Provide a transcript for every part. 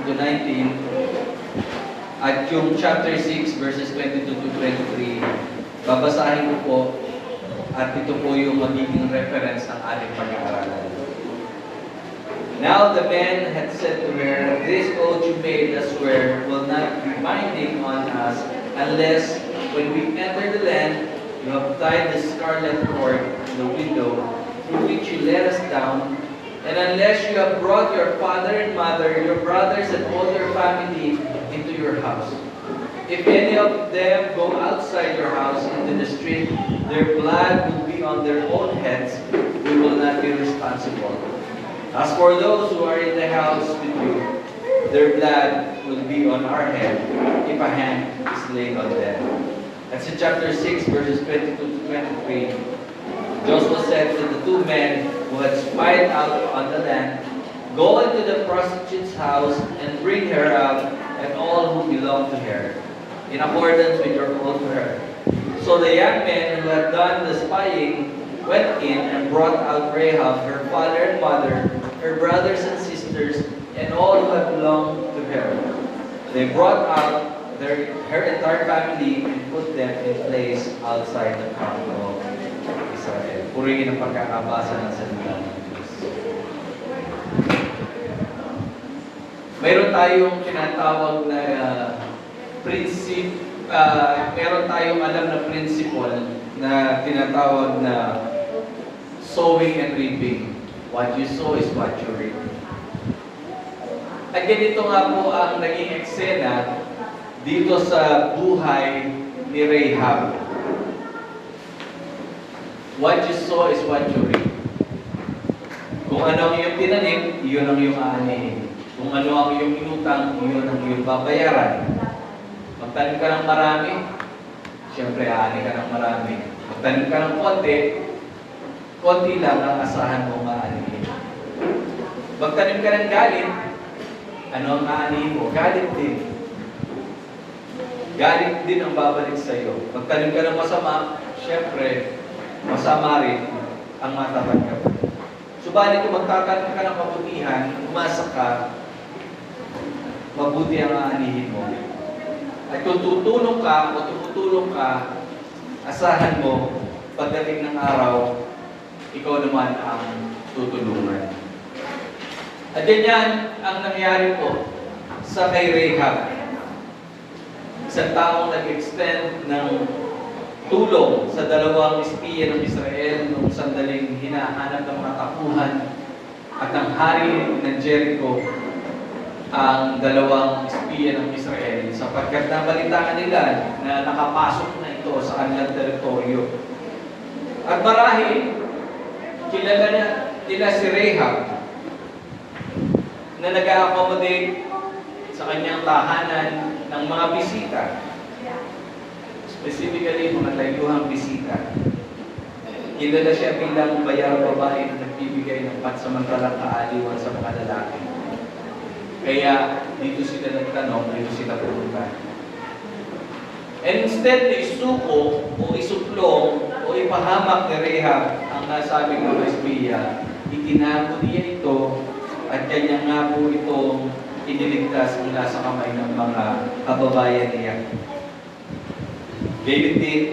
to 19, at yung chapter 6, verses 22 to 23, babasahin ko po, at ito po yung magiging reference ng ating pag-aaralan. Now the man had said to her, "This oath you made us swear will not be binding on us unless when we enter the land, you have tied the scarlet cord in the window through which you let us down, and unless you have brought your father and mother, your brothers and all your family into your house. If any of them go outside your house into the street, their blood will be on their own heads. We will not be responsible. As for those who are in the house with you, their blood will be on our head if a hand is laid on them." That's in chapter 6, verses 22 to 23. Joshua said to the two men who had spied out on the land, "Go into the prostitute's house and bring her out and all who belong to her, in accordance with your oath to her." So the young men who had done the spying went in and brought out Rahab, her father and mother, her brothers and sisters, and all who had belonged to her. They brought out her entire family and put them in place outside the camp of Israel. Purihin ang pagkakabasa ng salita ng Diyos. Mayroon tayong tinatawag na meron tayong alam na principle na tinatawag na sowing and reaping. What you sow is what you reap. At ganito nga po ang naging eksena dito sa buhay ni Rahab. What you sow is what you reap. Kung ano ang iyong tinanim, iyon ang iyong aanihin. Kung ano ang iyong inutang, iyon ang iyong babayaran. Magtanim ka ng marami, siyempre aani ka ng marami. Magtanim ka ng konti lang ang asahan mo maanihin. Magtanim ka ng galit, ano ang aanihin mo? Galit din. Galit din ang babalik sa iyo. Magtanim ka ng masama, siyempre, masama rin ang matatanggap. Subalit kung magtatanim ka ng kabutihan, umasa ka, mabuti ang aanihin mo. At kung tutulong ka o tumutulong ka, asahan mo, pagdating ng araw, ikaw naman ang tutulungan. At ganyan ang nangyari po sa kay Rahab. Isang taong nag-extend ng tulong sa dalawang espiya ng Israel noong sandaling hinahanap ng mga tapuhan at ng hari ng Jericho ang dalawang espiya ng Israel sapagkat nabalitaan nila na nakapasok na ito sa kanilang teritoryo. At marahil, kilala nila si Rahab na nag-a-accommodate sa kanyang tahanan ng mga bisita. Specifically, mga layuhang bisita. Kilala siya bilang bayang babae na nagbibigay ng pansamantalang kaaliwan sa mga lalaki. Kaya dito sila nagtanong, dito sila pumunta. And instead na isuko o isuplong o ipahamak ni Rahab ang nasabing mga espiya, itinago niya ito at kanya nga po itong iniligtas mula sa kamay ng mga kababayan niya. David din,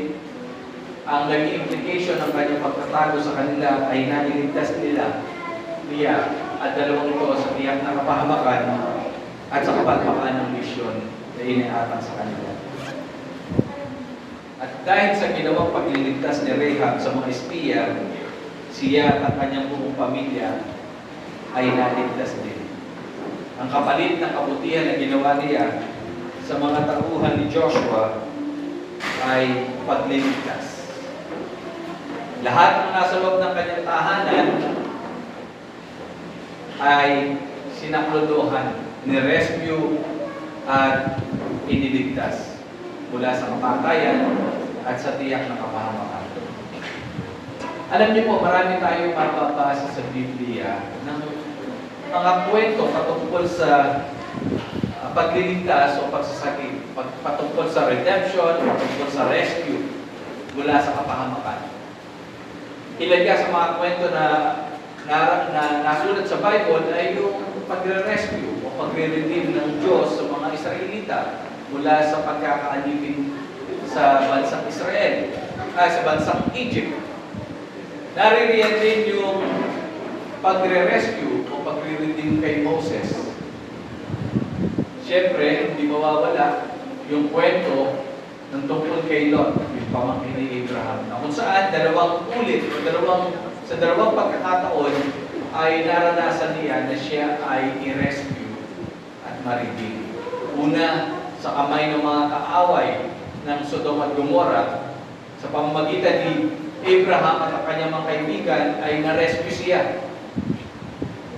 ang naging implication ng kanyang pagtatago sa kanila ay nailigtas niya at dalawang ito sa tiyak na kapahamakan at sa kapatpakan ng misyon na iniatang sa kanila. At dahil sa ginawang pagliligtas ni Rahab sa mga espiya, siya at kanyang buong pamilya ay naligtas din. Ang kapalit ng kabutihan na ginawa niya sa mga tauhan ni Joshua ay pagliligtas. Lahat ng nasa loob ng kanyang tahanan ay sinaklodohan, ni-rescue at iniligtas mula sa kapatayan at sa tiyak na kapahamakan. Alam niyo po, marami tayong mapapasa sa Biblia ng mga kwento patungkol sa pagliligtas o pagsasakit, patungkol sa redemption, patungkol sa rescue mula sa kapahamakan. Ilan ka sa mga kwento na nasulat sa Bible ay yung pagre-rescue o pagre-redeem ng Diyos sa mga Israelita mula sa pagkakaalipin sa bansang Israel, sa bansang Egypt. Naririyan din yung pagre-rescue o pagre-redeem kay Moses. Siyempre, hindi mawawala yung kwento ng tungkol kay Lot, yung pamangkin ni Abraham, na kung saan sa dalawang pagkakataon ay naranasan niya na siya ay i-rescue at ma-redeem. Una, sa kamay ng mga kaaway ng Sodom at Gomorrah, sa pamamagitan ni Abraham at ang kanyang mga kaibigan ay na-rescue siya.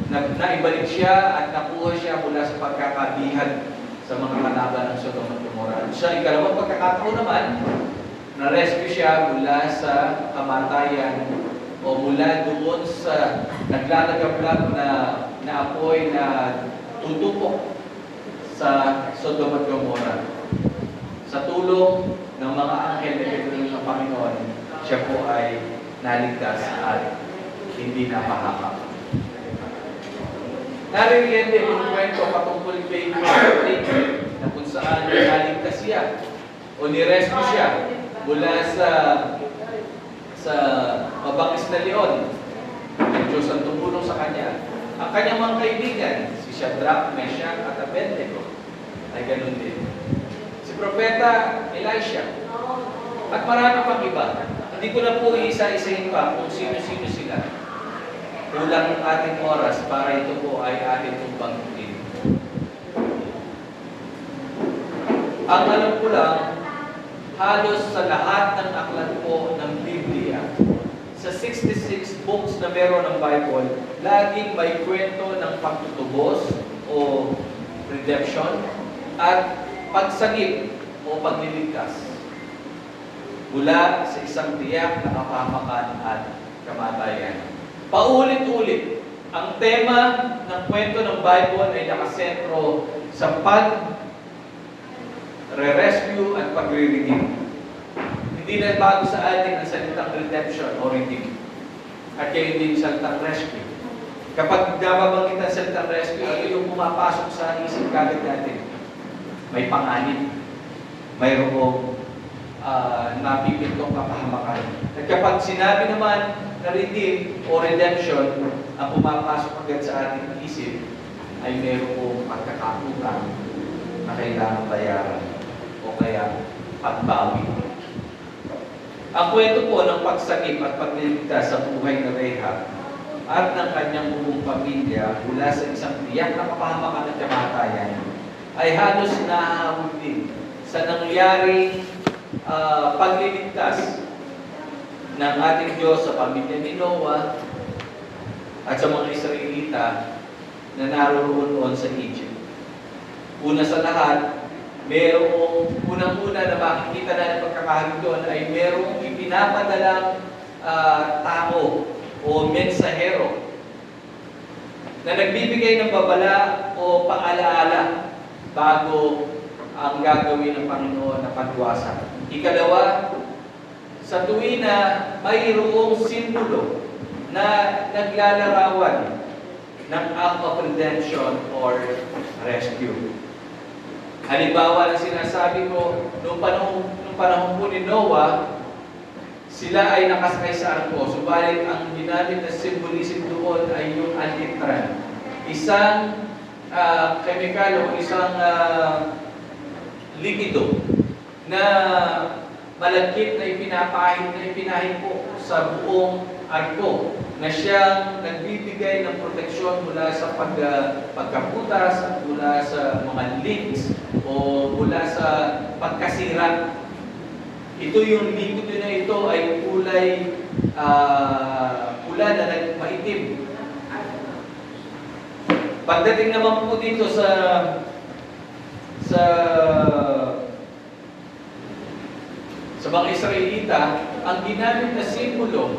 Naibalik siya at nakuha siya mula sa pagkakabihan sa mga kalaban ng Sodom at Gomorrah. Sa ikalawang pagkakataon naman, na-rescue siya mula sa kamatayan o mula doon sa naglalagablag na apoy na tutupok sa Sodom at Gomorrah. Sa tulong ng mga anghel na pinulong ng Panginoon, siya po ay naligtas at hindi napahamak. Naririyan din yung kwento patungkol kay Mary na kung saan naligtas siya o nirescue siya mula sa mabangis na leon. Ang Diyos ang tumulong sa kanya. Ang kanyang mga kaibigan, si Shadrach, Meshach at Abednego, ay ganun din. Si Propeta Elisha at marami pang iba. Hindi ko na po isa-isahin pa kung sino-sino sila. Kulang ang ating oras para ito po ay ating pong banggitin. Ang alam ko lang, halos sa lahat ng aklat po ng Biblia, sa 66 books na meron ng Bible, laging may kwento ng pagtutubos o redemption at pagsagip o pagliligtas mula sa isang tiyak na kapahamakan at kamatayan. Paulit-ulit, ang tema ng kwento ng Bible ay nakasentro sa pag-rescue at pagre-redeem. Hindi na bago sa atin ang salitang redemption o redeem. At kaya din salitang rescue. Kapag nababanggit ang salitang rescue, ito yung pumapasok sa isip kagad natin. May panganib. Mayroong napipintong kapahamakan. At kapag sinabi naman na redeem o redemption, ang pumapasok agad sa ating isip ay mayroong pagkakaputang na kailangan bayaran o kaya pagbawi. Ang kwento po ng pagsagip at pagliligtas sa buhay na Rahab at ng kanyang buong pamilya mula sa isang tiyak na kapahamakan at kamatayan ay halos nahahabol din sa nangyaring pagliligtas ng ating Diyos sa pamilya ni Noah at sa mga Israelita na naroroon sa Egypt. Una sa lahat, unang-una na makikita na ng pagkakahig doon ay merong ipinapadalang tao o mensahero na nagbibigay ng babala o paalaala bago ang gagawin ng Panginoon na pagwasan. Ikalawa, sa tuwin na mayroong simbolo na naglalarawan ng act of redemption or rescue. Halimbawa na sinasabi ko, noong panahon po ni Noah, sila ay nakasakay sa arko, subalit ang ginamit na symbolism doon ay yung alitran. Isang chemical o isang likido na malagkit na ipinahid po sa buong arko na siyang nagbibigay ng proteksyon mula sa pagkaputas at mula sa mga leaks o mula sa pagkasira. Ito yung likido na ito ay kulay pula na maitim. Pagdating naman po dito sa mga Israelita, ang ginamit na simbolo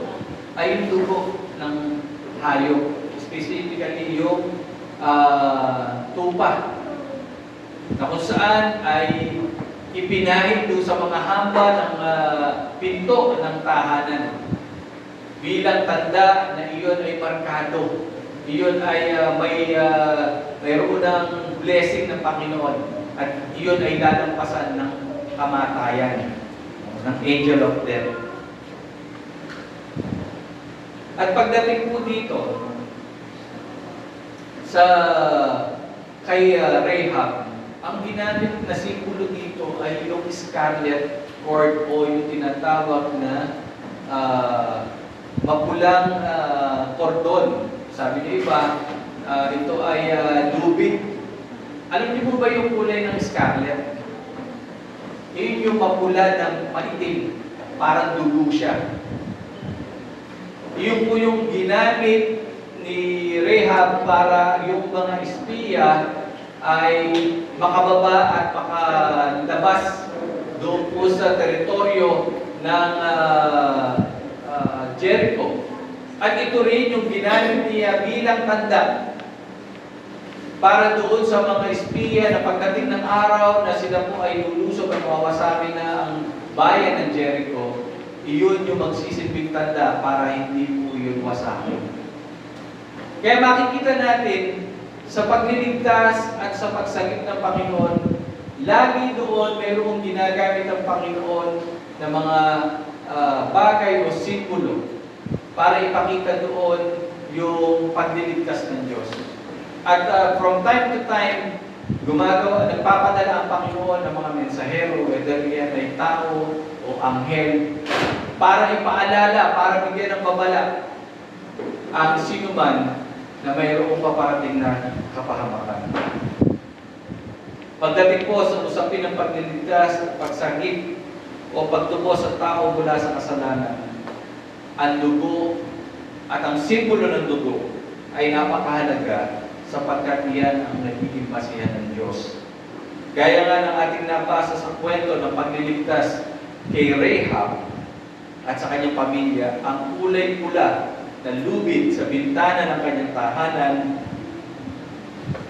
ay yung dugo ng hayop, specifically yung tupa, na kung saan ay ipinahid doon sa mga hamba ng pinto ng tahanan bilang tanda na iyon ay markado. iyon ay mayroon ng blessing ng Panginoon at iyon ay lalampasan ng kamatayan ng angel of death. At pagdating po dito sa kay Rahab, ang ginamit na simbolo dito ay yung scarlet cord o yung tinatawag na mapulang kordon. Sabi niyo iba, ito ay lubid. Alam niyo po ba yung kulay ng scarlet? Yun yung mapula ng maitim, parang dugo siya. Yun po yung ginamit ni Rahab para yung mga espiya ay makababa at makalabas doon po sa teritoryo ng Jericho. At ito rin yung ginamit niya bilang tanda para doon sa mga espiya na pagdating ng araw na sila po ay lulusog at mawawasabi na ang bayan ng Jericho, iyon yung magsisilbing tanda para hindi po yun wasakin. Kaya makikita natin sa pagliligtas at sa pagsagip ng Panginoon, lagi doon mayroong ginagamit ng Panginoon na mga bagay o simbolo para ipakita doon yung pagliligtas ng Diyos. At from time to time, nagpapadala ang Panginoon ng mga mensahero, whether yan ay tao o anghel, para ipaalala, para bigyan ng babala ang sinuman na mayroong paparating na kapahamakan. Pagdating po sa usapin ng pagliligtas at pagsagip o pagtubos sa tao mula sa kasalanan, ang dugo at ang simbolo ng dugo ay napakahalaga sapagkat iyan ang nagiging basihan ng Diyos. Gaya nga ng ating nabasa sa kwento ng pagliligtas kay Rahab at sa kanyang pamilya, ang kulay pula na lubid sa bintana ng kanyang tahanan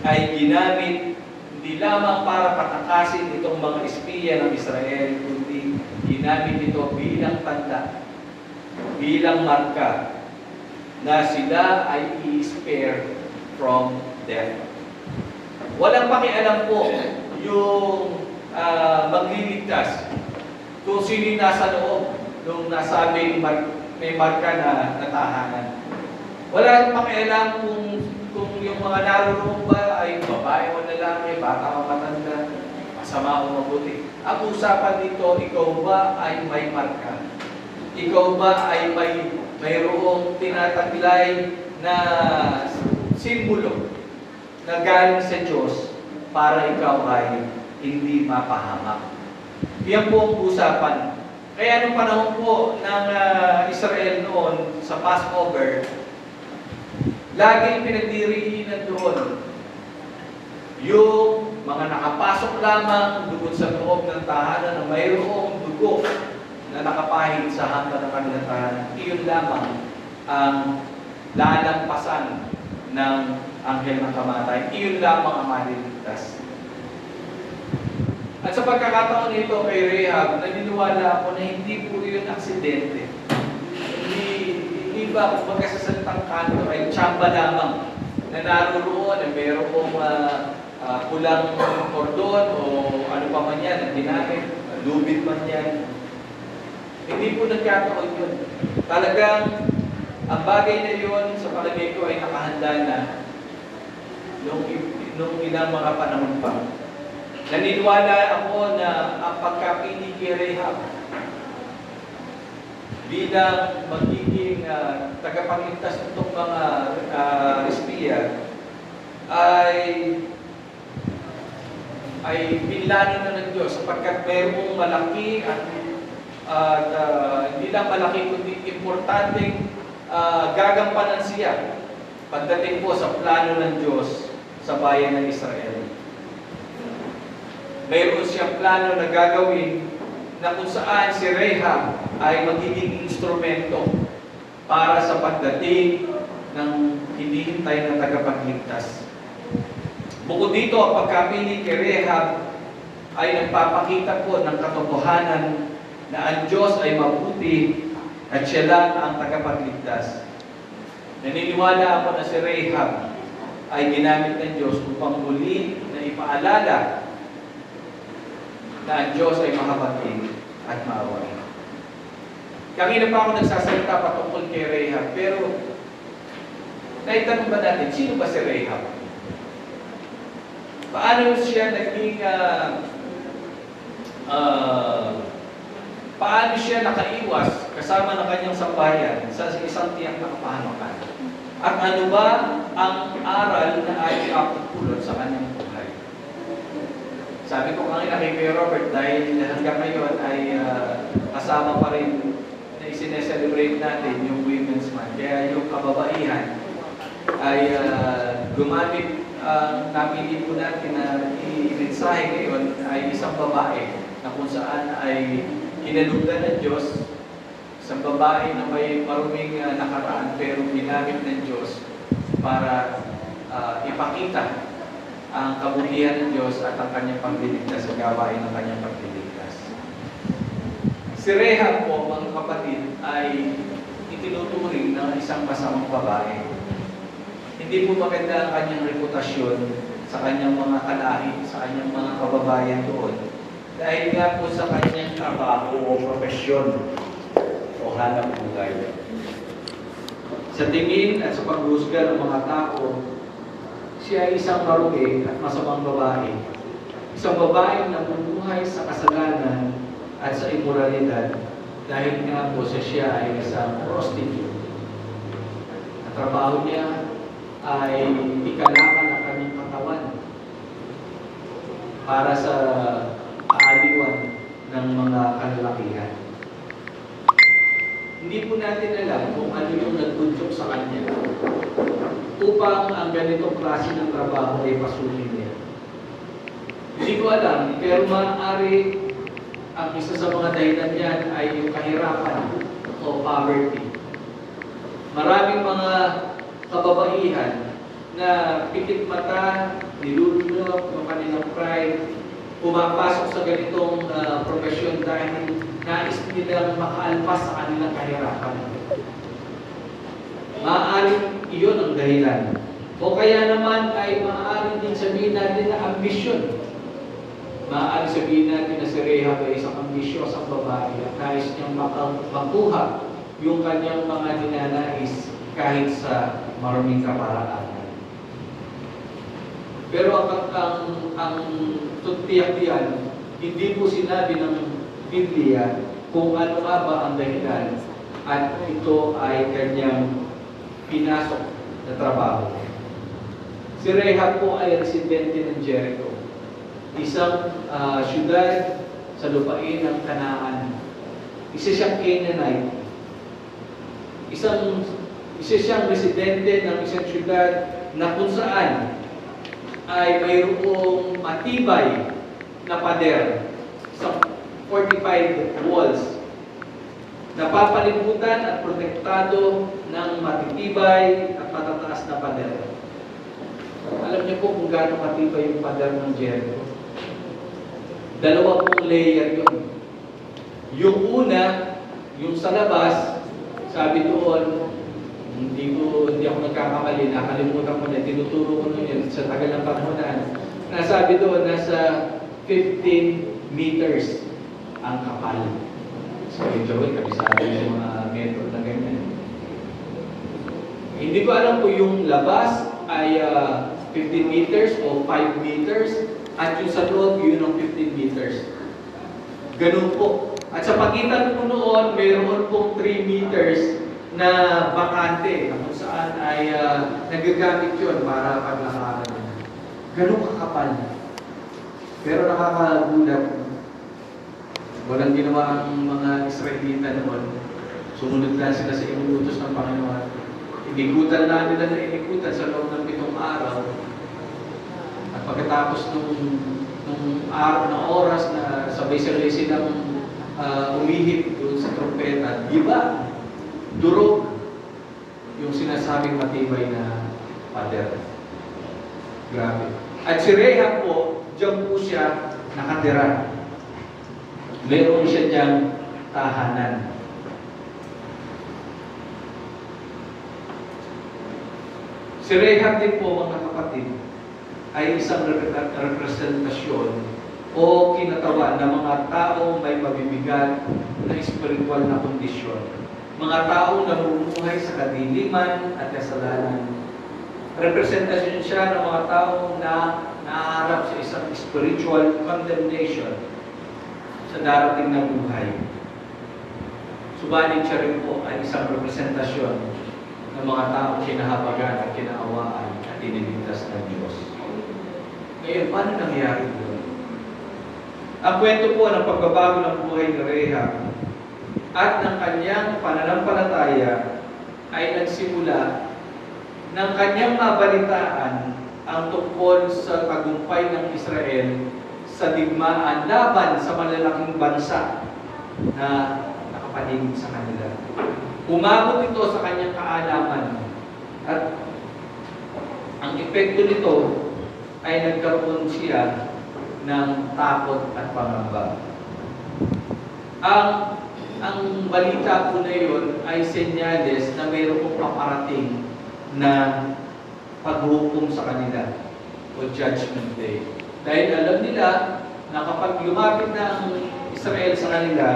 ay ginamit hindi lamang para patakasin itong mga espiya ng Israel, kundi ginamit ito bilang tanda, bilang marka na sila ay i-spare from death. Walang pakialam po yung magliligtas kung sino nasa loob nung nasabing may marka na tahanan. Wala pakialam kung yung mga naroon ba ay babae o lalaki, bata o matanda, masama o mabuti. Ang usapan dito, ikaw ba ay may marka? Ikaw ba ay mayroong tinataglay na simbolo na galing sa Diyos para ikaw ay hindi mapahamak? Yan po ang usapan. Kaya nung panahon po ng Israel noon sa Passover, laging pinagdiriinan doon yung mga nakapasok lamang doon sa loob ng tahanan na mayroong dugo na nakapahid sa hanggan ng kanilang tahanan. Iyon lamang ang lalampasan ng anghel ng kamatayan. Iyon lamang ang maliligtas. At sa pagkakataon nito kay Rahab, naniniwala ako na hindi po yun aksidente. Hindi ba, kumbaga sa salitang kanto ay tsamba lamang na naroon, na mayroong pulang kordon o ano pa man yan, na ginamit, lubid man yan. Hindi po nagkataon yun. Talagang ang bagay na yun sa palagay ko ay nakahanda na nung ilang mga panahon pa. Naniniwala ako na ang pagkapili kay Rahab bilang magiging tagapagligtas nitong mga espiya ay pinlano na ng Diyos sapagkat mayroong malaki at hindi lang malaki kundi importanteng gagampanan siya pagdating po sa plano ng Diyos sa bayan ng Israel. Mayroon siyang plano na gagawin na kung saan si Rahab ay magiging instrumento para sa pagdating ng hinihintay na tagapagligtas. Bukod dito, ang pagkapili kay Rahab ay nagpapakita po ng katotohanan na ang Diyos ay mabuti at siya lang ang tagapagligtas. Naniniwala ako na si Rahab ay ginamit ng Diyos upang muli na ipaalala na ang Diyos ay mahabagin at maawain. Kanina pa ako nagsasalita patungkol kay Rahab, pero naitanong ba natin, sino ba si Rahab? Paano siya naging paano siya nakaiwas kasama ng kanyang sambahayan sa isang tiyak na kapahamakan? At ano ba ang aral na ay ipapulot sa kanyang buhay? Sabi ko kanina kay Kuya Robert, dahil hanggang ngayon ay kasama pa rin na isineselebrate natin yung Women's Month. Kaya yung kababaihan ay gumamit, napili po natin na i-mensahe ngayon ay isang babae na kung saan ay kinalugdan ng Diyos, isang babae na may maruming nakaraan pero ginamit ng Diyos para ipakita ang kabutihan ng Diyos at ang kanyang pagliligtas sa gawain ng kanyang pagliligtas. Si Rahab po, mga kapatid, ay itinuturing ng isang masamang babae. Hindi po maganda ang kanyang reputasyon sa kanyang mga kalahi, sa kanyang mga kababayan doon. Dahil nga po sa kanyang trabaho o profesyon o hanap buhay. Sa tingin at sa paghusga ng mga tao, siya ay isang marumi at masamang babae. Isang babaeng nabubuhay sa kasalanan at sa immoralidad dahil nga po siya ay isang prostitute. Ang trabaho niya ay ikalakan ng kanyang katawan para sa kaaliwan ng mga kalalakihan. Hindi po natin alam kung ano yung nagtudtog sa kanya upang ang ganitong klase ng trabaho ay pasukin niya. Hindi ko alam, pero maaari ang isa sa mga dahilan niyan ay yung kahirapan o poverty. Maraming mga kababaihan na pikit mata, nilulunok ng kanilang pride, pumapasok sa ganitong profesyon dahil nais nilang makaalpas sa kanilang kahirapan. Maaaring iyon ang dahilan. O kaya naman ay maaaring din sabihin natin na ambisyon. Maaaring sabihin natin na si Rahab ay isang ambisyosang babae at nais niyang makuha yung kanyang mga ninanais kahit sa maruming kaparaanan. Pero ang tutiyak diyan, hindi po sinabi ng Biblia kung ano nga ba ang dahilan at ito ay kanyang pinasok na trabaho. Si Rahab po ay residente ng Jericho, isang syudad sa lupain ng Kanaan. Isa siyang Canaanite. Isa siyang residente ng isang syudad na kung saan ay mayroong matibay na pader, isang fortified walls, napapalibutan at protektado ng matitibay at matataas na pader. Alam niyo po kung gaano matibay yung pader ng Jericho? 2 layer yun. Yung una, yung sa labas, sabi doon, hindi ako nagkakamali, nakalimutan ko na, tinuturo ko nun yun sa tagal ng pangunan. Nasabi doon, nasa 15 meters ang kapal. So, Joel, kabisado yung mga metro na ganyan. Hindi ko alam kung yung labas ay 15 meters o 5 meters at yung sa loob, yun ang 15 meters. Ganun po. At sa pagitan po noon, mayroon pong 3 meters na bakante kung saan ay nagagamit yun para paglakaran. Ganun kakapal. Pero nakakagulat, walang ginawa ang mga Israelita noon. Sumunod lang sila sa inuutos ng Panginoon. Inikutan na nila na inikutan sa loob ng 7 araw. At pagkatapos nung araw na oras na sabay-sabay silang umihip doon sa trompeta, diba? Durog yung sinasabing matibay na pader. Grabe. At si Rahab po, diyan po siya nakatira. Meron siya diyang tahanan. Si Rahab din po, mga kapatid, ay isang representasyon o kinatawan ng mga taong may mabibigat na spiritual na kondisyon. Mga taong namumuhay sa kadiliman at kasalanan. Representasyon siya ng mga taong na naaharap sa isang spiritual condemnation sa darating na buhay. Subalit siya rin po ay isang representasyon ng mga taong kinahabagan at kinaawaan at iniligtas ng Diyos. Ngayon, paano nangyari ito? Ang kwento po ng pagbabago ng buhay ni Rahab at ng kanyang pananampalataya ay nagsimula ng kanyang mabalitaan ang tungkol sa tagumpay ng Israel sa digmaan laban sa malalaking bansa na nakapaligid sa kanila. Umabot ito sa kanyang kaalaman at ang epekto nito ay nagkaroon siya ng takot at pangamba. Ang balita po na yun ay senyales na mayroon pong paparating na paghuhukom sa kanila o Judgment Day. Dahil alam nila na kapag lumapit na ang Israel sa kanila,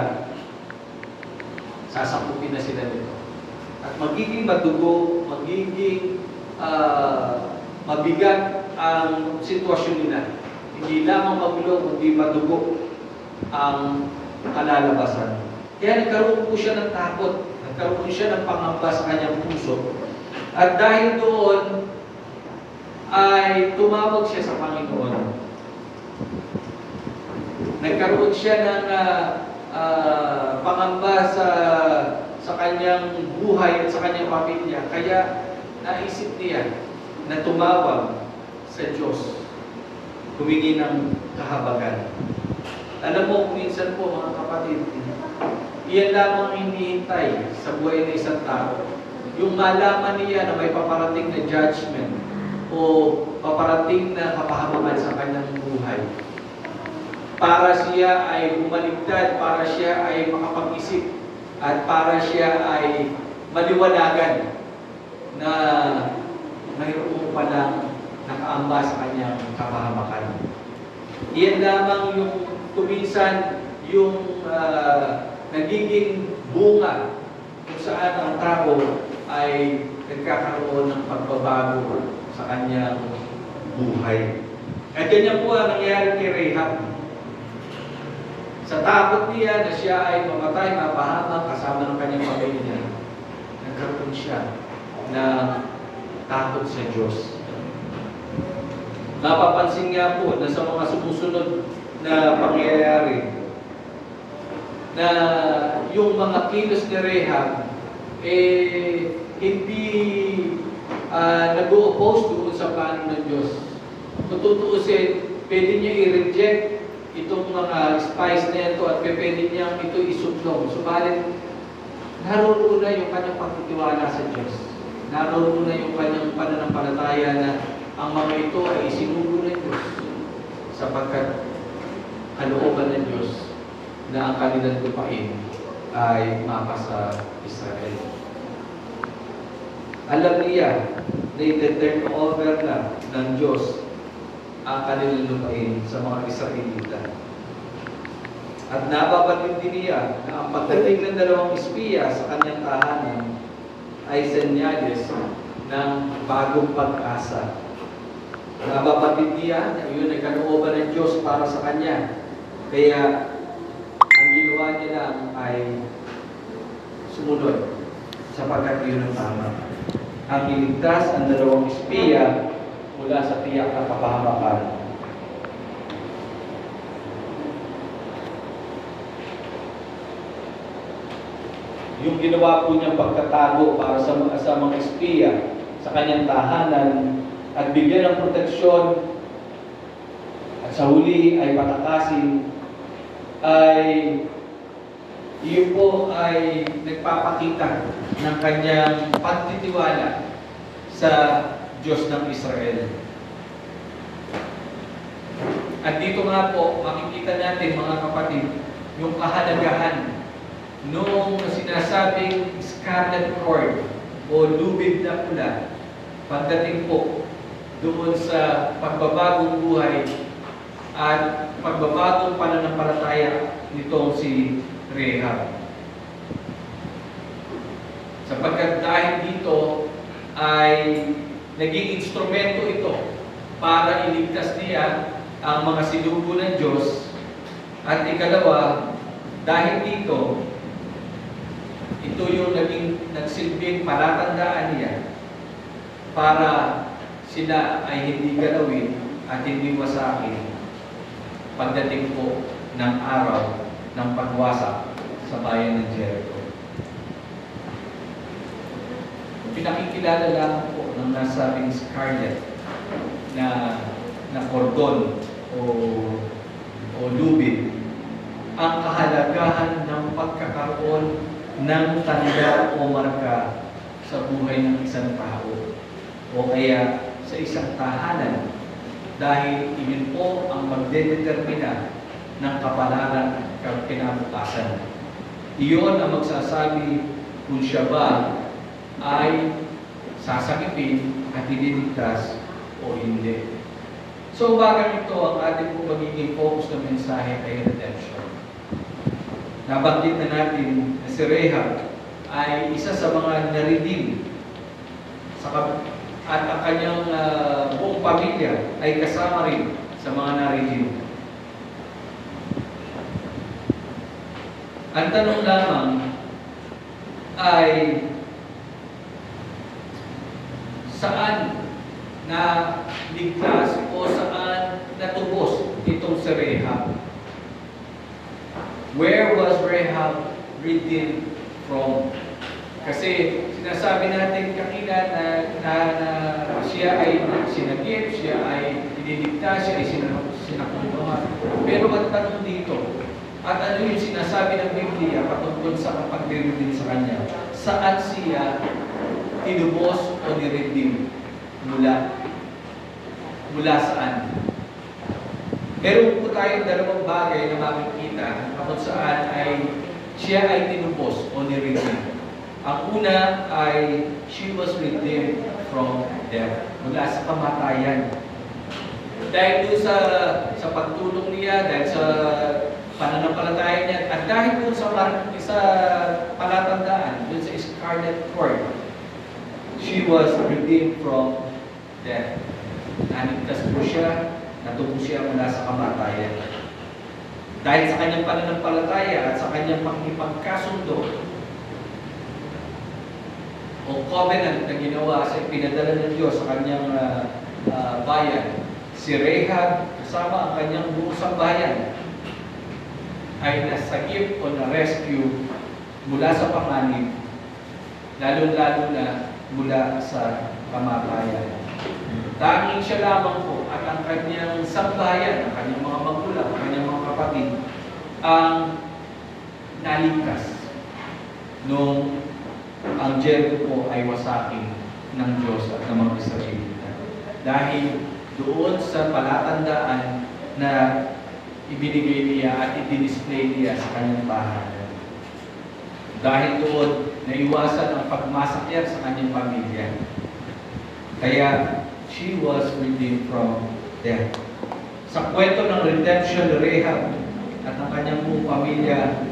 sasakupin na sila nito. At magiging madugo, magiging mabigat ang sitwasyon nila. Hindi lamang magulo, kundi madugo ang kalalabasan. Kaya nagkaroon po siya ng takot, nagkaroon siya ng pangamba sa kanyang puso. At dahil doon, ay tumawag siya sa Panginoon. Nagkaroon siya ng pangamba sa kanyang buhay at sa kanyang pamilya. Kaya naisip niya na tumawag sa Diyos, humingi ng kahabagan. Alam mo, minsan po mga kapatid, iyan lamang hinihintay sa buhay ng isang tao. Yung malaman niya na may paparating na judgment o paparating na kapahamangan sa kanyang buhay. Para siya ay bumaligtad, para siya ay makapag-isip, at para siya ay maliwanagan na mayroon palang nakaamba sa kanyang kapahamakan. Iyan lamang yung kuminsan yung nagiging bunga kung saan ang tao ay nagkakaroon ng pagbabago sa kanyang buhay. At ganyan po ang nangyari kay Rahab. Sa takot niya na siya ay mamatay, mapahamak kasama ng kanyang pamilya, nagkaroon siya ng takot sa Diyos. Napapansin nga po na sa mga sumusunod na pangyayari na yung mga kilos ni Rahab hindi nag-o-oppose doon sa plano ng Diyos. Kung tutuusin, pwede niya i-reject itong mga spies na ito at pwede niyang ito isuplong. Subalit, naroon na yung kanyang pagtitiwala sa Diyos. Naroon na yung kanyang pananampalataya na ang mga ito ay isinugo ng Diyos sapagkat kalooban ng Diyos na ang kanilang lupain ay mapa sa Israel. Alam niya na i-turn over na ng Diyos ang kanilang lupain sa mga Israelita. At nababatid din niya na ang pagdating ng dalawang espiya sa kanyang tahanan ay senyales ng bagong pag-asa. Nababatid niya na iyon ay kalooban ng Diyos para sa kanya. Kaya ang ginawa niya lang ay sumunod sapagkat iyon ang tama. Ang iligtas ang dalawang espiya mula sa tiyak na kapahamakan. Yung ginawa po niyang pagkatago para sa mga espiya sa kanyang tahanan at bigyan ng proteksyon at sa huli ay patakasin, ay iyon po ay nagpapakita ng kanyang pagtitiwala sa Diyos ng Israel. At dito nga po, makikita natin mga kapatid, yung kahalagahan nung sinasabing scarlet cord o lubid na pula pagdating po doon sa pagbabagong buhay at pagbabagong pananampalataya nitong si Rahab. Sapagkat dahil dito ay naging instrumento ito para iligtas niya ang mga sinugo ng Diyos. At ikalawa, dahil dito, ito yung nagsilbing palatandaan niya para sila ay hindi galawin at hindi wasakin pagdating po ng araw ng pagwasak sa bayan ng Jericho. Pinakikilala lang po ng nasabing scarlet na kordon o lubid ang kahalagahan ng pagkakaroon ng tanda o marka sa buhay ng isang tao o kaya sa isang tahanan, dahil iyon po ang magdedetermina ng kapalaran at kinabukasan. Iyon ang magsasabi kung siya ba ay sasakipin at ililigtas o hindi. So, bagang ito ang ating po magiging focus ng mensahe ay redemption. Nabanggit na natin na si Rahab ay isa sa mga na-redeem at ang kanyang buong pamilya ay kasama rin sa mga na-redeem. Ang tanong lamang ay saan na ligtas o saan natubos itong si Rahab? Where was Rahab redeemed from? Kasi sinasabi natin kanina na siya ay sinagip, siya ay iniligtas, siya ay sinakulungan. Pero ang tanong dito, at ano yung sinasabi ng Biblia patungkol sa pag-redeem sa kanya? Saan siya tinubos o ni-redeem? Mula saan? Meron po tayong dalawang bagay na makikita kung saan ay siya ay tinubos o ni-redeem. Ang una ay she was redeemed from death, mula sa kamatayan. Dahil doon sa pagtulong niya, dahil sa pananampalataya niya, at dahil doon sa palatandaan, doon sa scarlet cord, she was redeemed from death. Naligtas po siya, natubo siya mula sa kamatayan. Dahil sa kanyang pananampalataya at sa kanyang pagkasundo o covenant na ginawa sa ipinadala ng Diyos sa kanyang bayan, si Rahab kasama ang kanyang buong sambahayan ay nasagip o na-rescue mula sa panganib, lalo-lalo na mula sa kamatayan. Tanging siya lamang po at ang kanyang sambahayan, ang kanyang mga magulang, ang kanyang mga kapatid, ang naligtas nung ang Jericho po ay wasakin ng Diyos at ng mga Israelita. Dahil doon sa palatandaan na ibinigay niya at i-display niya sa kanyang bahay. Dahil doon, naiwasan ang pagmasakyan sa kanyang pamilya. Kaya, she was redeemed from death. Sa kwento ng redemption ni Rahab at ang kanyang buong pamilya,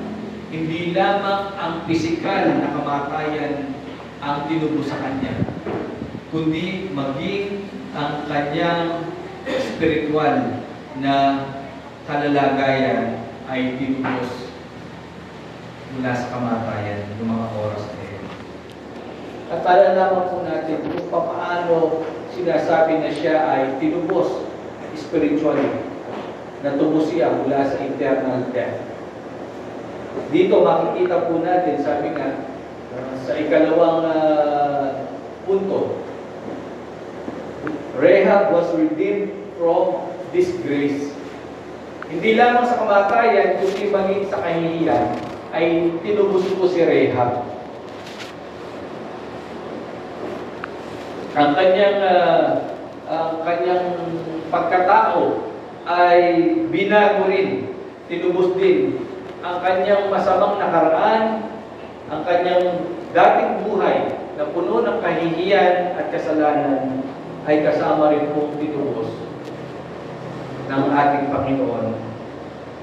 hindi lamang ang pisikal na kamatayan ang tinubo sa kanya, kundi maging ang kanyang spiritual na kalalagayan ay tinubos mula sa kamatayan ng mga oras na yun. At para naman po natin kung paano sinasabi na siya ay tinubos spiritually, natubos siya mula sa eternal death. Dito makikita po natin, sabi nga, sa ikalawang punto, Rahab was redeemed from disgrace. Hindi lamang sa kamatayan, kundi maging sa kahihiyan, ay tinubos po si Rahab. Ang kanyang pagkatao ay binago rin, tinubos din. Ang kanyang masamang nakaraan, ang kanyang dating buhay na puno ng kahihiyan at kasalanan ay kasama rin pong tinubos ng ating Panginoon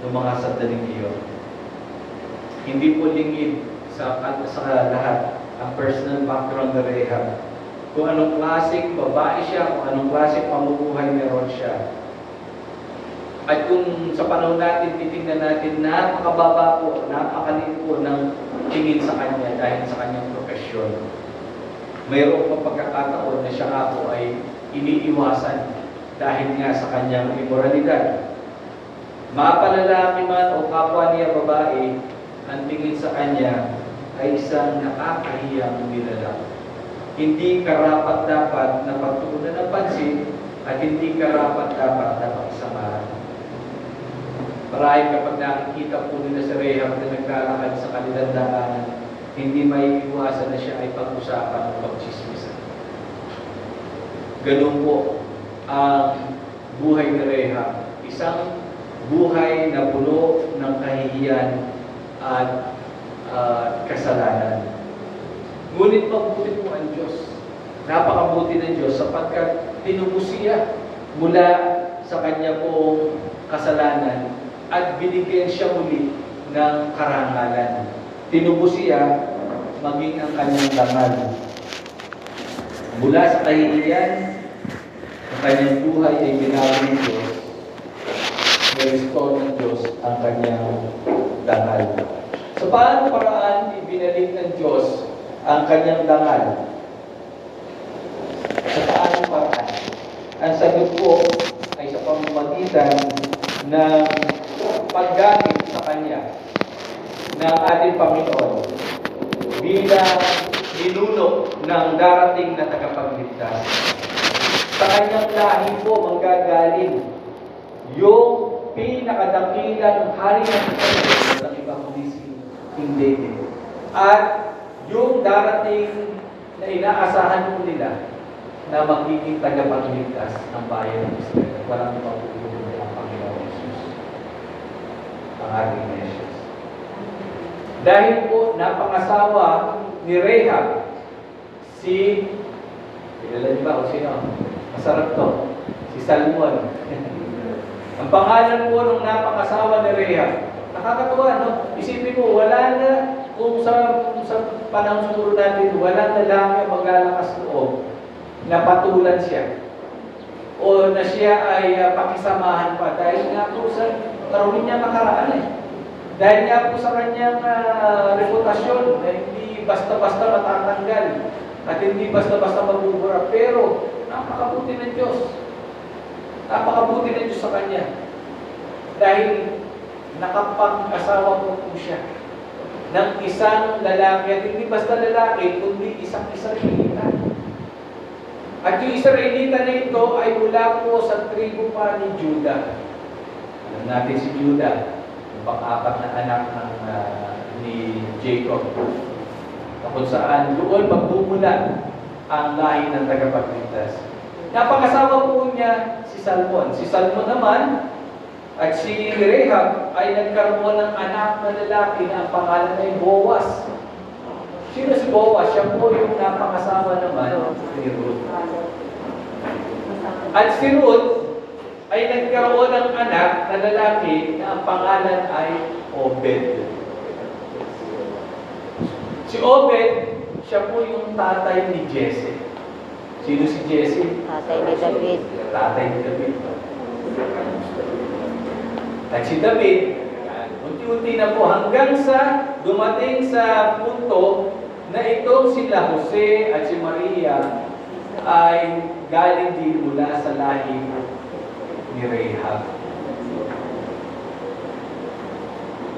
ng mga sandaling iyon. Hindi po lingid sa lahat ang personal background ni Rahab. Kung anong klaseng babae siya, kung anong klaseng pamumuhay meron siya. At kung sa panahon natin, titingnan natin, napakababa po, napakaliit po ng tingin sa kanya dahil sa kanyang profesyon. Mayroon pa pagkakataon na siya nga po ay iniiwasan dahil nga sa kanyang immoralidad. Mapalalaki man o kapwa niya babae, ang tingin sa kanya ay isang nakakahiyang nilalang. Hindi karapat-dapat na pagtuunan ng pansin at hindi karapat-dapat na pagsamahan. Marahil kapag nakikita po nila si Rahab na naglalakad sa kanilang daanan, hindi may iwasan na siya ay pag-usapan o pag-chismisan. Ganun po ang buhay ni Rahab. Isang buhay na puno ng kahihiyan at kasalanan. Ngunit mabuti po ang Diyos. Napakabuti ng Diyos sapagkat tinubos siya mula sa kanya pong kasalanan at binigyan siya muli ng karangalan. Tinubos siya maging ang kanyang dangal. Mula sa kahihiyan, ang kanyang buhay ay binago ng Diyos. I-restore ng Diyos ang kanyang dangal. So paano paraan ibinalik ng Diyos ang kanyang dangal? Sa paano paraan? Ang sagot po ay sa pamamagitan ng paggamit sa kanya ng ating Panginoon bilang ninuno ng darating na tagapagligtas. Sa kanyang lahi po manggagaling yung pinakadakilang hari ng ibang kundi si King David. At yung darating na inaasahan po nila na magiging tagapagligtas ng bayan ng Israel. Walang mapupulong ang Panginoon Jesus, ang ating Mesias. Dahil po napangasawa ni Rahab si, kilala niyo ba kung sino? Masarap to. Si Salmon. Ang pangalan po nung napangasawa ni Rahab, nakakatuwa, no? Isipin mo, wala na, kung sa panahon siguro natin, wala na lang ang maglalakas loob na patulan siya. O na siya ay pakisamahan pa dahil nga po sa karoon niya nakaraan eh. Dahil nga po sa kanyang reputasyon na hindi basta-basta matatanggal at hindi basta-basta mabubura. Pero napakabuti ng Diyos. Napakabuti ng Diyos sa kanya. Dahil nakapag-asawa po siya ng isang lalaki at hindi basta lalaki, kundi isang Israelita. At yung Israelita na ito ay mula po sa tribu pa ni Judah. Alam natin si Judah, yung pang-apat na anak ni Jacob. Kung saan doon magmumula ang lahi ng tagapagligtas. Napangasawa po niya si Salmon. Si Salmon naman at si Rahab ay nagkaroon ng anak na lalaki na ang pangalan ay Boaz. Sino si Boaz? Siya po yung napangasawa naman ni Ruth. At si Ruth ay nagkaroon ng anak na lalaki na ang pangalan ay Obed. Si Obed, siya po yung tatay ni Jesse. Sino si Jesse? Tatay ni David. Tatay ni David. At si David, unti-unti na po hanggang sa dumating sa punto na itong sila Jose at si Maria ay galing din mula sa lahi ni Rahab.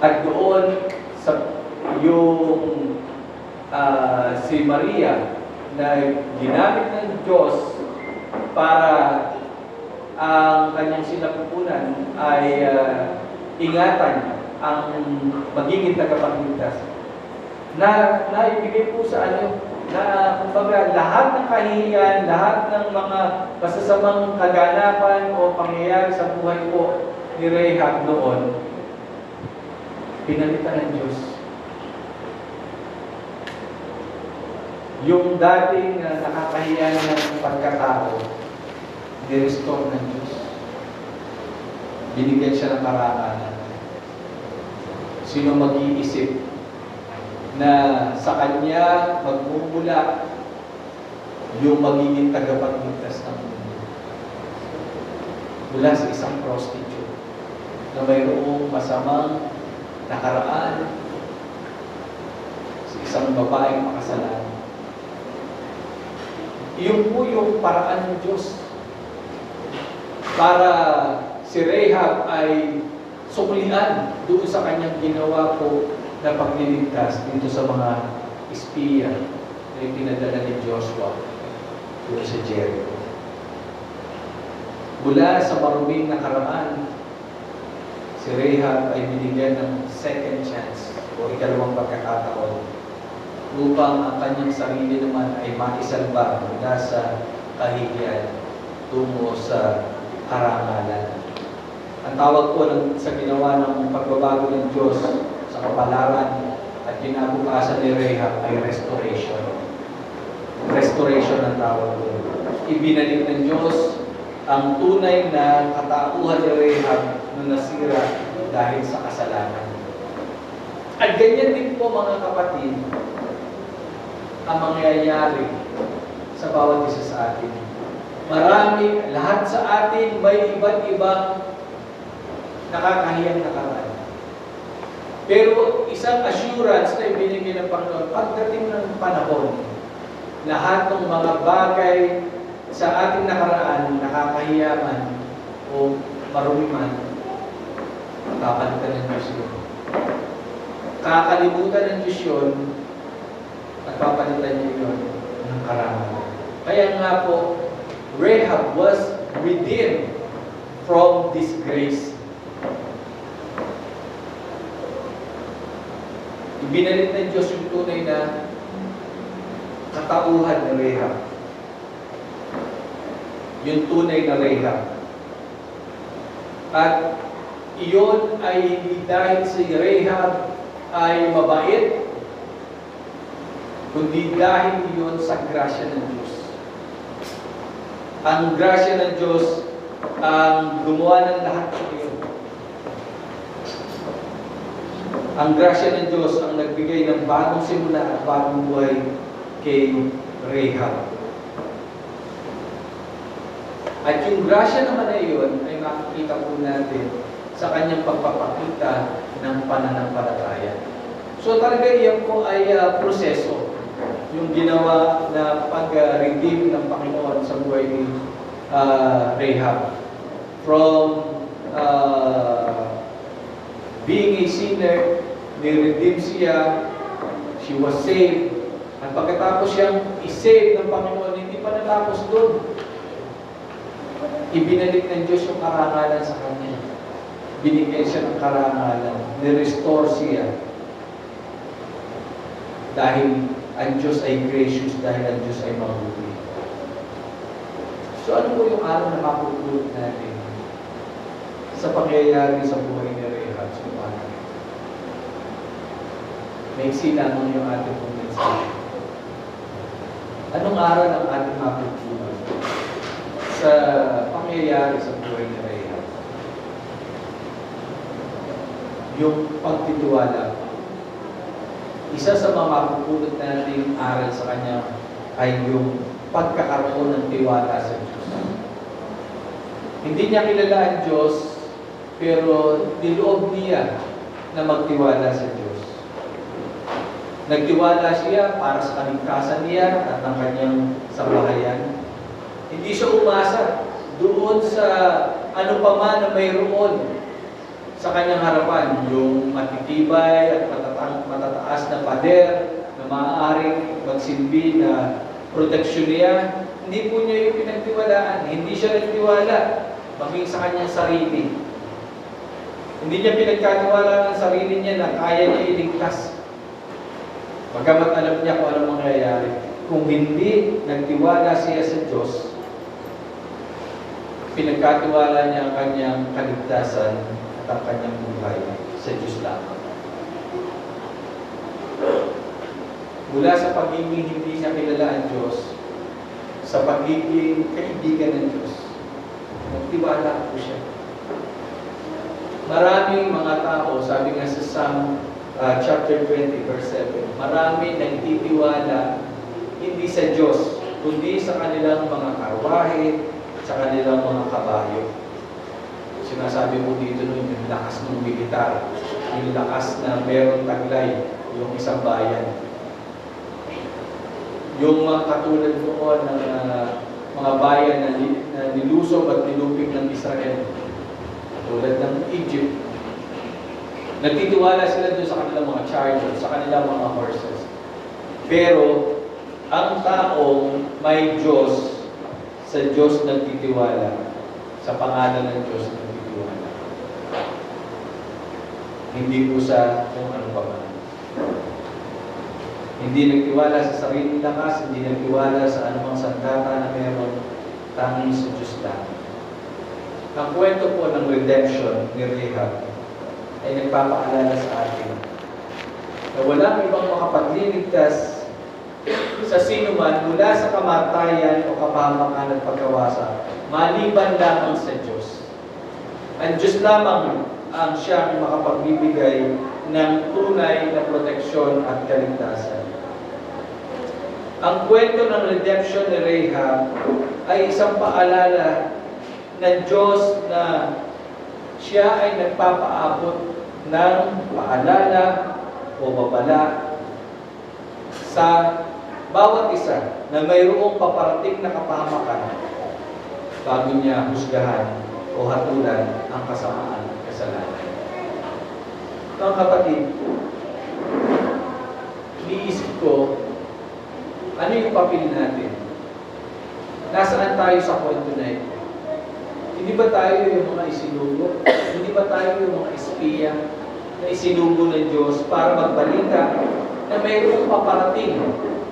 At doon sa yung si Maria na ginamit ng Diyos para ang kanyang sinapupunan ay ingatan ang magiging tagapagligtas. Naibigay po sa kumbaga, lahat ng kahihiyan, lahat ng mga masasamang kaganapan o pangyayari sa buhay po ni Rahab noon, pinalitan ng Diyos. Yung dating nakakahiya ng pagkatao, ni-restore ng Diyos. Binigyan siya ng karangalan. Sino mag-iisip na sa Kanya magmumula yung magiging tagapagligtas ng mundo? Mula sa isang prostitute na mayroong masamang nakaraan, sa isang babaeng makasalanan. Iyon po yung paraan ng Diyos para si Rahab ay suklian doon sa kanyang ginawa po na pagliligtas dito sa mga espiya na ipinadala ni Joshua doon sa Jericho. Mula sa maruming nakaraan, si Rahab ay binigyan ng second chance o ikalawang pagkakataon upang ang kanyang sarili naman ay maisalba mula sa kahihiyan tungo sa karangalan. Ang tawag po sa ginawa ng pagbabago ng Diyos sa kapalaran at kinabukasan ni Rahab ay restoration. Restoration ang tawag po. Ibinalik ng Diyos ang tunay na katauhan ni Rahab na nasira dahil sa kasalanan. At ganyan din po mga kapatid ang mangyayari sa bawat isa sa atin. Marami, lahat sa atin may iba't ibang nakakahiyang nakaraan. Pero isang assurance na ibinigay ng Panginoon, pagdating ng panahon, lahat ng mga bagay sa ating nakaraan, nakakahiyaman o marumiman, kapalitan ng Diyos yun. Kakalimutan ng Diyos yun, at papalitan niyo yun ng karangalan. Kaya nga po, Rahab was redeemed from disgrace. Ibinalik ng Diyos yung tunay na katauhan ni Rahab. Yung tunay na Rahab. At iyon ay hindi dahil si Rahab ay mabait, kundi dahil iyon sa grasya ng Diyos. Ang grasya ng Diyos ang gumawa ng lahat sa iyo. Ang grasya ng Diyos ang nagbigay ng bagong simula at bagong buhay kay Rahab. At yung grasya naman na iyon ay makikita po natin sa kanyang pagpapakita ng pananampalataya. So talaga iyan po ay proseso. Yung ginawa na pag-redeem ng Panginoon sa buhay ni Rahab. From being a sinner, ni-redeem siya, she was saved. At pagkatapos siyang i-save ng Panginoon, hindi pa natapos doon. Ibinalik ng Diyos yung karangalan sa kanya. Binigyan siya ng karangalan. Ni-restore siya. Dahil ang Diyos ay gracious, dahil ang Diyos ay mabuti. So ano po yung araw na mapupulot natin sa pangyayari sa buhay ni Rahab? So paano? May lamang yung ating pong mensahe. Anong araw ang ating mapupulot sa pangyayari sa buhay ni Rahab? Yung pagtitiwala. Isa sa mga mapupulot nating aral sa kanya ay yung pagkakaroon ng tiwala sa Diyos. Hindi niya kilala ang Diyos, pero niloob niya na magtiwala sa Diyos. Nagtiwala siya para sa kaligtasan niya at ng kanyang sambahayan. Hindi siya umasa doon sa ano pa man na mayroon sa kanyang harapan, yung matitibay at matataas na pader na maaaring magsilbi na proteksyon niya. Hindi po niya yung pinagtiwalaan. Hindi siya nagtiwala maging sa kanyang sarili. Hindi niya pinagkatiwala ng sarili niya na kaya niya iligtas. Bagamat alam niya kung anong mangyayari. Kung hindi nagtiwala siya sa Diyos, pinagkatiwala niya ang kanyang kaligtasan at ang kanyang buhay sa Diyos lamang. Mula sa pagiging hindi niya kilala ang Diyos, sa pagiging kaibigan ng Diyos. Nagtiwala po siya. Maraming mga tao, sabi nga sa Psalm chapter 20, verse 7, marami nagtitiwala hindi sa Diyos, kundi sa kanilang mga karwahe, sa kanilang mga kabayo. Sinasabi mo dito nun, yung lakas ng militar, yung lakas na meron taglay, yung isang bayan. Yung mga katulad noon ng mga bayan na nilusob at nilupig ng Israel, tulad ng Egypt, nagtitiwala sila doon sa kanilang mga chariots, sa kanilang mga horses. Pero, ang taong may Diyos, sa Diyos nagtitiwala, sa pangalan ng Diyos nagtitiwala. Hindi po sa kung ano pa man. Hindi nagtiwala sa sariling lakas, hindi nagtiwala sa anumang sandata na meron, tanging sa Diyos lang. Ang kwento po ng redemption ni Rahab ay nagpapaalala sa atin na walang ibang makapagliligtas sa sino man mula sa kamatayan o kapahamakan at pagkawasa maliban lamang sa Diyos. Ang Diyos lamang ang siyang makapagbibigay ng tunay na proteksyon at kaligtasan. Ang kwento ng redemption ni Rahab ay isang paalala ng Diyos na siya ay nagpapaabot ng paalala o babala sa bawat isa na mayroong paparating na kapahamakan bago niya husgahan o hatulan ang kasamaan at kasalanan. Mga kapatid, iniisip ko, ano yung papel natin? Nasaan tayo sa kwento na ito? Hindi ba tayo yung mga isinugo? Hindi ba tayo yung mga espiya na isinugo ng Diyos para magbalita na mayroong paparating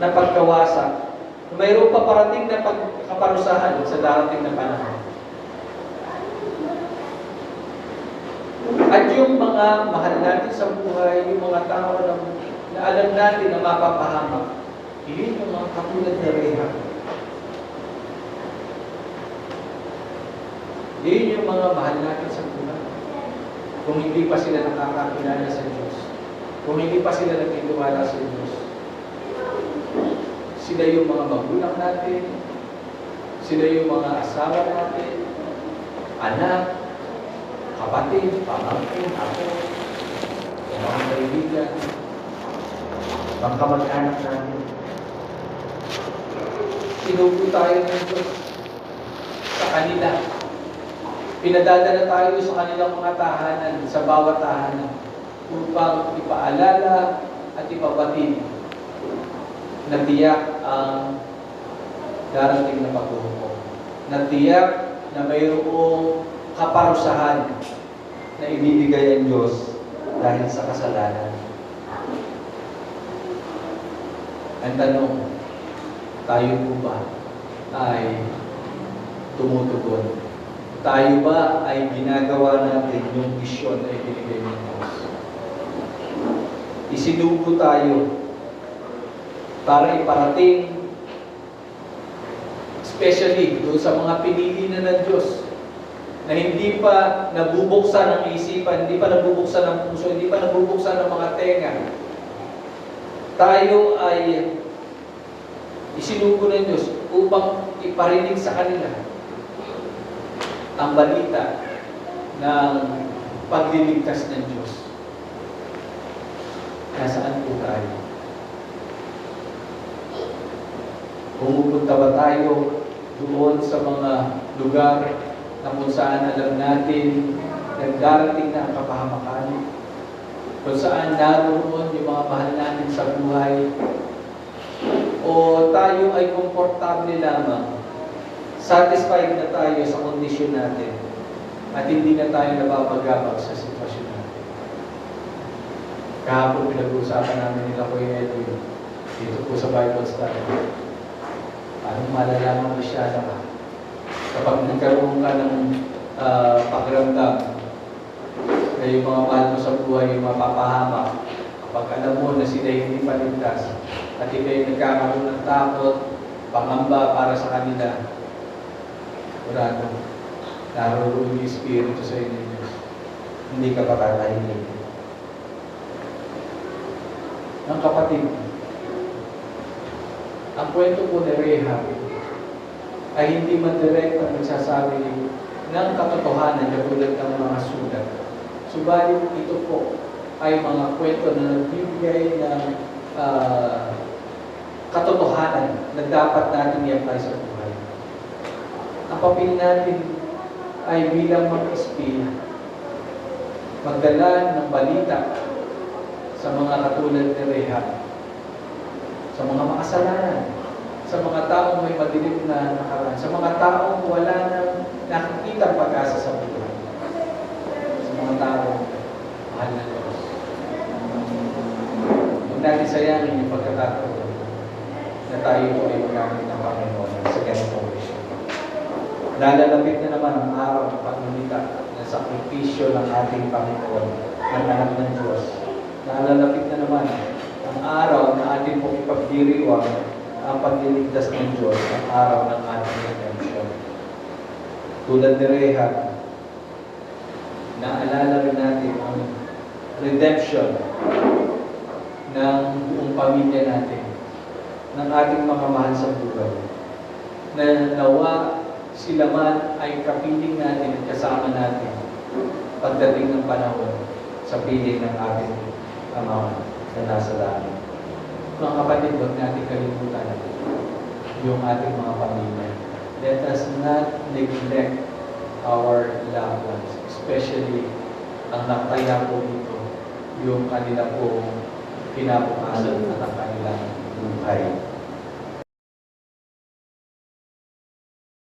na pagkawasak, na mayroong paparating na pagkaparusahan sa darating na panahon? At yung mga mahal natin sa buhay, yung mga tao na alam natin na mapapahamak, yun yung mga katulad na Rahab. Yun yung mga mahal natin sa buhay. Kung hindi pa sila nakakakilala sa Diyos, kung hindi pa sila nagtitiwala sa Diyos, sila yung mga magulang natin, sila yung mga asawa natin, anak, kapatid, pamangkin, ako, mga kaibigan, mga kamag-anak natin. Sinugo tayo ng Diyos sa kanila. Pinadadala tayo sa kanilang mga tahanan, sa bawat tahanan, upang ipaalala at ipabatid na tiyak ang darating na paghuhukom. Na tiyak na mayroong kaparusahan na ibibigay ang Diyos dahil sa kasalanan. Ang tanong, tayo po ba ay tumutugon? Tayo ba ay ginagawa natin yung misyon na ibinigay ng Diyos? Isinugo tayo para iparating, especially doon sa mga pinili na ng Diyos, na hindi pa nabubuksan ang isipan, hindi pa nabubuksan ang puso, hindi pa nabubuksan ang mga tenga. Tayo ay isinugo ng Diyos upang iparinig sa kanila ang balita ng pagliligtas ng Diyos. Nasaan po tayo? Pumupunta ba tayo doon sa mga lugar na kung saan alam natin nagdarating na ang kapahamakan? Kung saan naroon yung mga mahal natin sa buhay? O tayo ay komportable lamang, satisfied na tayo sa kondisyon natin at hindi na tayo nababagabag sa sitwasyon natin? Kahapon pinag-uusapan namin nila Kuya Edwin dito po sa Bible study. Anong malalaman mo siya na kapag nagkaroon ka ng pakiramdam na yung mga mahal mo sa buhay yung mapapahamak, kapag alam mo na sila hindi paligtas, at ikay nagkakaroon ng takot, pangamba para sa kanila, sigurado, naroon yung Espiritu sa inyo, Diyos. Hindi ka pakatahimik. Ang kapatid, ang kwento po ni Rahab ay hindi man direkta nagsasabi ng katotohanan katulad ng mga sulat. Subalit ito po ay mga kwento na nagbibigay ng katotohanan na dapat natin i-apply sa buhay. Ang papel natin ay bilang mag-espiya, magdala ng balita sa mga katulad ni Rahab, sa mga makasalanan, sa mga taong may madilim na nakaraan, sa mga taong wala nang nakikita pag-asa sa buhay, sa mga taong mahal na Diyos. Huwag natin sayangin yung pagkakataon na tayo po ay magamit ng Panginoon sa ganitong mission. Lalalapit na naman ang araw ng pagmamita ng sakripisyo ng ating Panginoon, ng anak ng Diyos. Lalalapit na naman ang araw na ating pong ipagdiriwang ang pagliligtas ng Diyos, ang araw ng ating redemption. Tulad ni Rahab, naalala rin natin ang redemption ng buong pamilya natin, ng ating mga mahal sa buhay, na nawa sila man ay kapiling natin at kasama natin pagdating ng panahon sa piling ng ating Ama na nasa langit. Mga kapatid, huwag natin kalimutan yung ating mga pamilya. Let us not neglect our loved ones, especially ang nakataya po dito, yung kanila po kinabukasan at ang kanilang buhay.